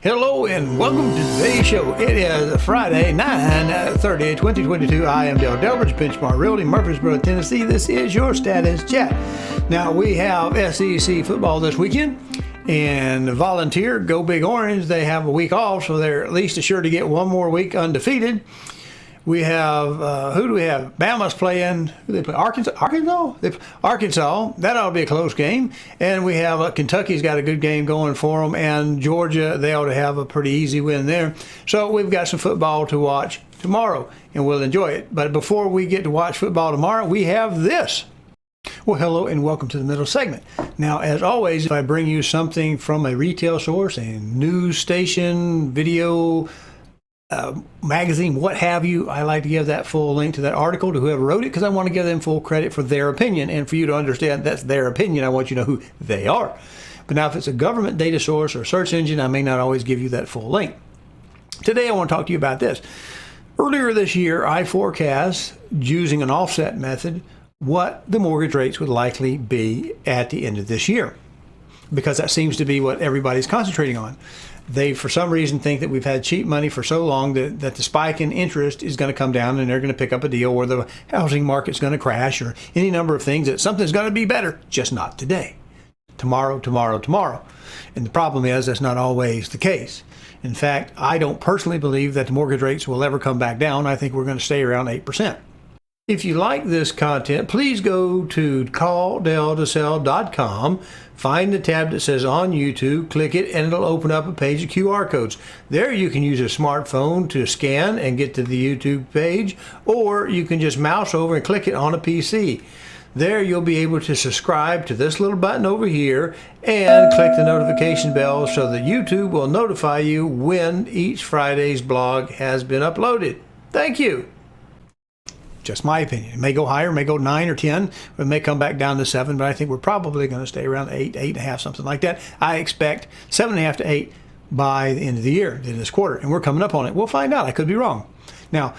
Hello and welcome to today's show. It is Friday, 9/30/2022. I am Dale Delbridge, Benchmark Realty, Murfreesboro, Tennessee. This is your Status Chat. Now, we have SEC football this weekend, and Volunteer, Go Big Orange, they have a week off, so they're at least assured to get one more week undefeated. We have, who do we have? Bama's playing, who they play? Arkansas? Arkansas. That ought to be a close game. And we have, Kentucky's got a good game going for them. And Georgia, they ought to have a pretty easy win there. So we've got some football to watch tomorrow, and we'll enjoy it. But before we get to watch football tomorrow, we have this. Well, hello and welcome to the middle segment. Now, as always, if I bring you something from a retail source, a news station, video, magazine, what have you, I like to give that full link to that article to whoever wrote it because I want to give them full credit for their opinion. And for you to understand that's their opinion, I want you to know who they are. But now if it's a government data source or search engine, I may not always give you that full link. Today I want to talk to you about this. Earlier this year, I forecast, using an offset method, what the mortgage rates would likely be at the end of this year, because that seems to be what everybody's concentrating on. They, for some reason, think that we've had cheap money for so long that the spike in interest is going to come down and they're going to pick up a deal where the housing market's going to crash or any number of things, that something's going to be better, just not today. Tomorrow. And the problem is that's not always the case. In fact, I don't personally believe that the mortgage rates will ever come back down. I think we're going to stay around 8%. If you like this content, please go to calldale2sell.com, find the tab that says on YouTube, click it, and it'll open up a page of QR codes. There you can use a smartphone to scan and get to the YouTube page, or you can just mouse over and click it on a PC. There you'll be able to subscribe to this little button over here and click the notification bell so that YouTube will notify you when each Friday's blog has been uploaded. Thank you. Just my opinion. It may go higher, may go 9 or 10, or it may come back down to 7, but I think we're probably going to stay around 8, 8.5, something like that. I expect 7.5 to 8 by the end of the year, in this quarter, and we're coming up on it. We'll find out. I could be wrong. Now,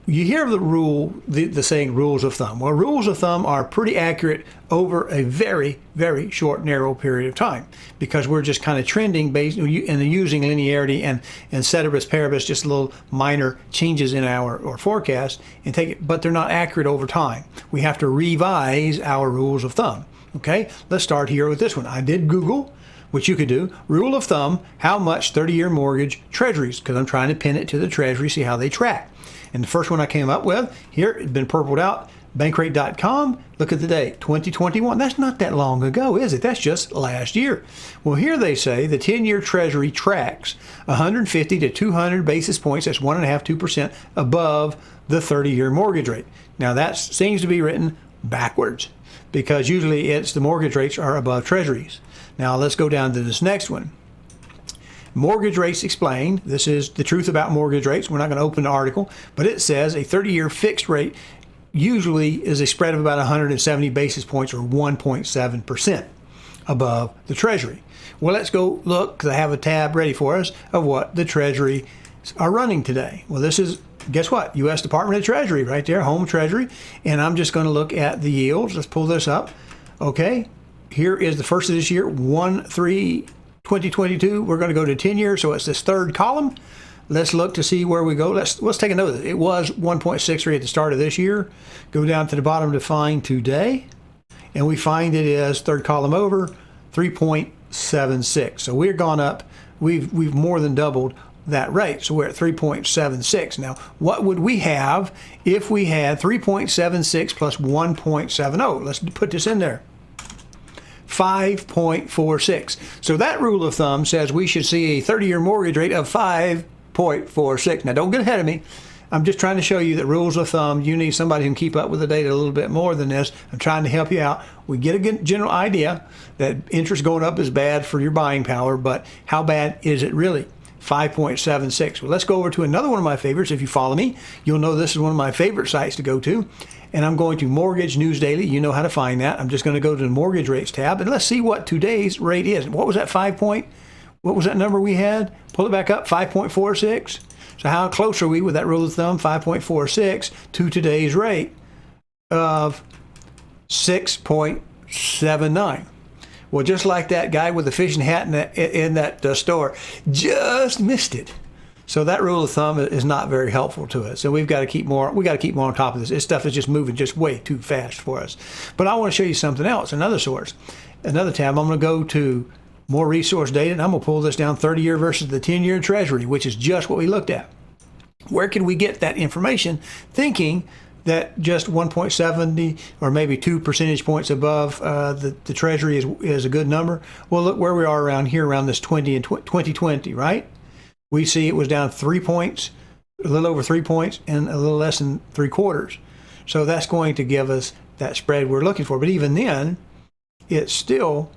you hear the rule, the saying rules of thumb. Well, rules of thumb are pretty accurate over a very, very short, narrow period of time, because we're just kind of trending based and using linearity and ceteris paribus, just little minor changes in our forecast, and take it, but they're not accurate over time. We have to revise our rules of thumb. Okay, let's start here with this one. I did Google, which you could do, rule of thumb, how much 30-year mortgage treasuries, because I'm trying to pin it to the treasury, see how they track. And the first one I came up with, here, it's been purpled out, bankrate.com. Look at the date, 2021. That's not that long ago, is it? That's just last year. Well, here they say the 10-year treasury tracks 150 to 200 basis points, that's 1.5%, 2% above the 30-year mortgage rate. Now, that seems to be written backwards, because usually it's the mortgage rates are above treasuries. Now, let's go down to this next one. Mortgage rates explained. This is the truth about mortgage rates. We're not going to open the article, but it says a 30-year fixed rate usually is a spread of about 170 basis points, or 1.7% above the Treasury. Well, let's go look, because I have a tab ready for us of what the Treasury are running today. Well, this is, guess what? U.S. Department of Treasury right there, Home Treasury. And I'm just going to look at the yields. Let's pull this up. Okay, here is the first of this year, 1/3/2022. We're going to go to 10 years, so it's this third column. Let's look to see where we go. Let's take a note of it. It was 1.63 at the start of this year. Go down to the bottom to find today, and we find it is, third column over, 3.76. So we're gone up. We've more than doubled that rate. So we're at 3.76. Now, what would we have if we had 3.76 plus 1.70? Let's put this in there. 5.46. So that rule of thumb says we should see a 30-year mortgage rate of 5.46. Now, don't get ahead of me. I'm just trying to show you that rules of thumb, you need somebody who can keep up with the data a little bit more than this. I'm trying to help you out. We get a general idea that interest going up is bad for your buying power, but how bad is it really? 5.76. Well, let's go over to another one of my favorites. If you follow me, you'll know this is one of my favorite sites to go to. And I'm going to Mortgage News Daily. You know how to find that. I'm just going to go to the Mortgage Rates tab, and let's see what today's rate is. What was that what was that number we had? Pull it back up, 5.46. So how close are we with that rule of thumb, 5.46, to today's rate of 6.79? Well, just like that guy with the fishing hat in that store, just missed it. So that rule of thumb is not very helpful to us. So we've got to keep more. We got to keep more on top of this. This stuff is just moving just way too fast for us. But I want to show you something else, another source, another tab. I'm going to go to more resource data, and I'm going to pull this down 30-year versus the 10-year Treasury, which is just what we looked at. Where can we get that information? Thinking that just 1.70 or maybe 2 percentage points above the Treasury is a good number. Well, look where we are around here, around this 2020, right? We see it was down 3 points, a little over 3 points, and a little less than 3/4. So that's going to give us that spread we're looking for. But even then, it's still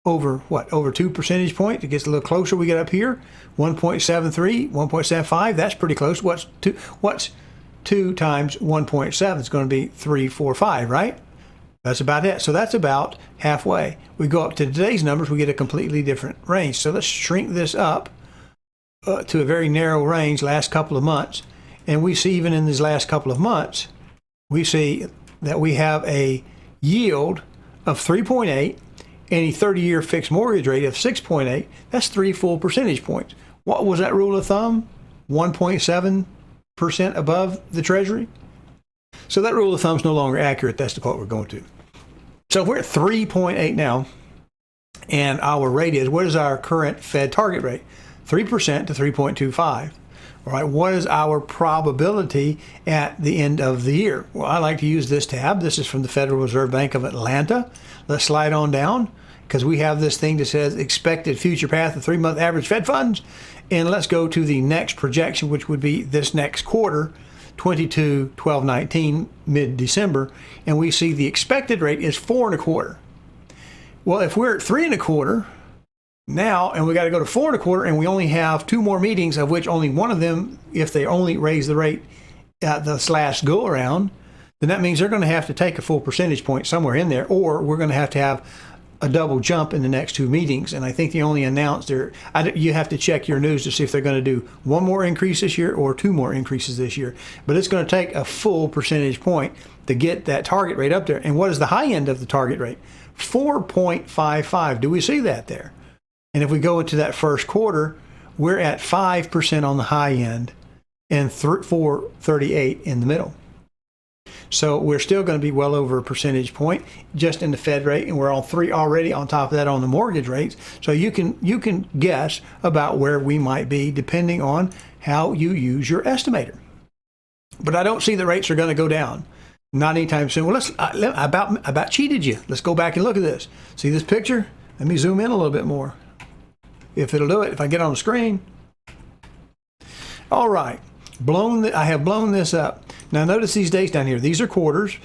over what? Over 2 percentage points. It gets a little closer. We get up here, 1.73, 1.75. That's pretty close. What's 2 times 1.7? It's going to be 345, right? That's about it. So that's about halfway. We go up to today's numbers, we get a completely different range. So let's shrink this up to a very narrow range last couple of months. And we see even in these last couple of months, we see that we have a yield of 3.8 and a 30-year fixed mortgage rate of 6.8. That's 3 full percentage points. What was that rule of thumb? 1.7% above the Treasury. So that rule of thumb is no longer accurate. That's the part we're going to. So we're at 3.8 now, and our rate is, what is our current Fed target rate? 3% to 3.25. All right, what is our probability at the end of the year? Well, I like to use this tab. This is from the Federal Reserve Bank of Atlanta. Let's slide on down, because we have this thing that says expected future path of 3-month average Fed funds. And let's go to the next projection, which would be this next quarter, 22/12/19, mid-December. And we see the expected rate is 4.25. Well, if we're at 3.25 now, and we got to go to 4.25, and we only have 2 more meetings, of which only one of them, if they only raise the rate at the last go around, then that means they're going to have to take a full percentage point somewhere in there, or we're going to have a double jump in the next 2 meetings. And I think they only announced you have to check your news to see if they're going to do 1 more increase this year or 2 more increases this year. But it's going to take a full percentage point to get that target rate up there. And what is the high end of the target rate? 4.55. Do we see that there? And if we go into that first quarter, we're at 5% on the high end and 4.38 in the middle. So we're still going to be well over a percentage point just in the Fed rate, and we're on 3 already on top of that on the mortgage rates. So you can guess about where we might be depending on how you use your estimator. But I don't see the rates are going to go down, not anytime soon. Well, I about cheated you. Let's go back and look at this. See this picture? Let me zoom in a little bit more, if it'll do it, if I get on the screen. All right, I have blown this up. Now notice these dates down here. These are quarters,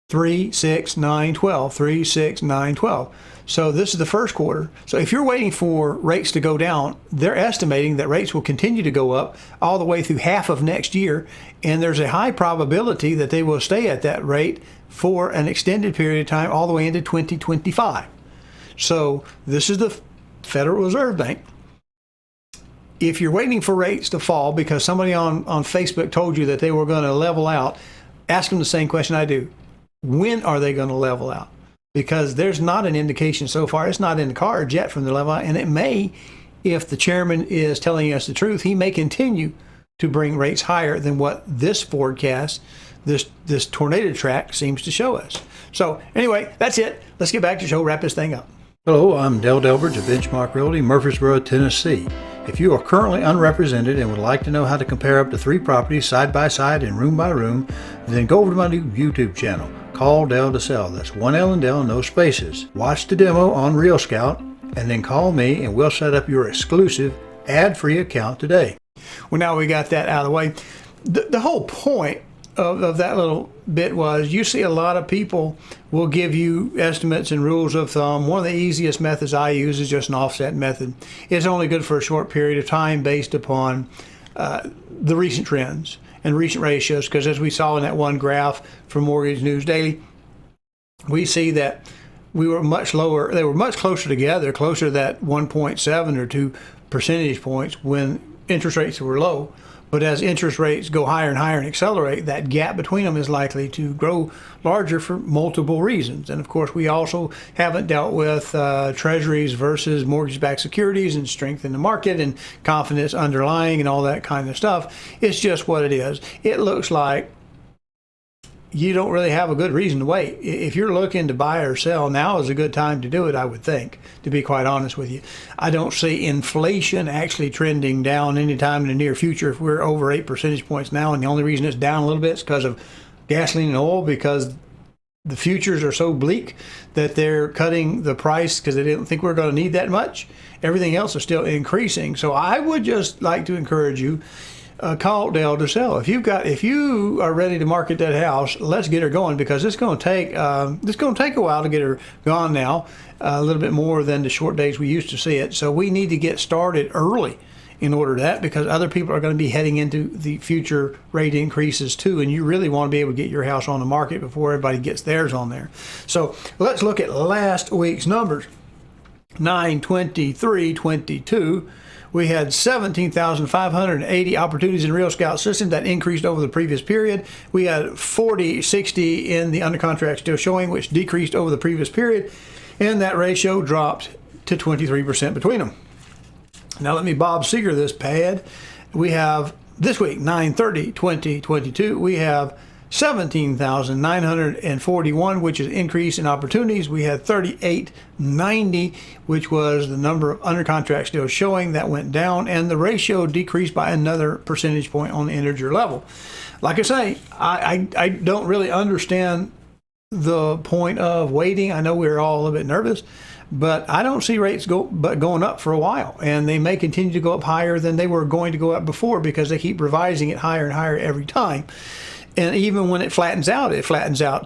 3, 6, 9, 12, 3, 6, 9, 12. So this is the first quarter. So if you're waiting for rates to go down, they're estimating that rates will continue to go up all the way through half of next year. And there's a high probability that they will stay at that rate for an extended period of time all the way into 2025. So this is the Federal Reserve Bank. If you're waiting for rates to fall because somebody on Facebook told you that they were going to level out, ask them the same question I do. When are they going to level out? Because there's not an indication so far. It's not in the cards yet from the level out. And it may, if the chairman is telling us the truth, he may continue to bring rates higher than what this forecast, this tornado track seems to show us. So anyway, that's it. Let's get back to the show, wrap this thing up. Hello, I'm Dale Delbridge of Benchmark Realty, Murfreesboro, Tennessee. If you are currently unrepresented and would like to know how to compare up to 3 properties side by side and room by room, then go over to my new YouTube channel, Call Dale to Sell. That's 1 L and Dale, no spaces. Watch the demo on Real Scout and then call me and we'll set up your exclusive ad-free account today. Well, now we got that out of the way. The whole point of that little bit was, you see a lot of people will give you estimates and rules of thumb. One of the easiest methods I use is just an offset method. It's only good for a short period of time based upon the recent trends and recent ratios, because as we saw in that one graph from Mortgage News Daily, we see that we were much lower. They were much closer together, closer to that 1.7 or 2 percentage points when interest rates were low. But as interest rates go higher and higher and accelerate, that gap between them is likely to grow larger for multiple reasons. And of course, we also haven't dealt with treasuries versus mortgage-backed securities and strength in the market and confidence underlying and all that kind of stuff. It's just what it is. It looks like you don't really have a good reason to wait. If you're looking to buy or sell, now is a good time to do it, I would think, to be quite honest with you. I don't see inflation actually trending down anytime in the near future if we're over 8 percentage points now, and the only reason it's down a little bit is because of gasoline and oil, because the futures are so bleak that they're cutting the price because they didn't think we're going to need that much. Everything else is still increasing. So I would just like to encourage you, call Dale to sell. If you are ready to market that house, let's get her going, because it's going to take a while to get her gone now, a little bit more than the short days we used to see it. So we need to get started early in order to that, because other people are going to be heading into the future rate increases too, and you really want to be able to get your house on the market before everybody gets theirs on there. So let's look at last week's numbers. 9/23/22. We had 17,580 opportunities in Real Scout system. That increased over the previous period. We had 4060 in the under contract still showing, which decreased over the previous period. And that ratio dropped to 23% between them. Now let me Bob Seger this pad. We have this week, 9/30/2022, we have 17,941, which is an increase in opportunities. We had 3,890, which was the number of under contract still showing. That went down, and the ratio decreased by another percentage point on the integer level. Like I say, I don't really understand the point of waiting. I know we're all a little bit nervous, but I don't see rates going up for a while, and they may continue to go up higher than they were going to go up before, because they keep revising it higher and higher every time. And even when it flattens out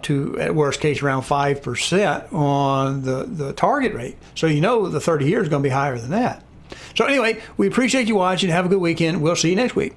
to, at worst case, around 5% on the target rate. So you know the 30 years is going to be higher than that. So anyway, we appreciate you watching. Have a good weekend. We'll see you next week.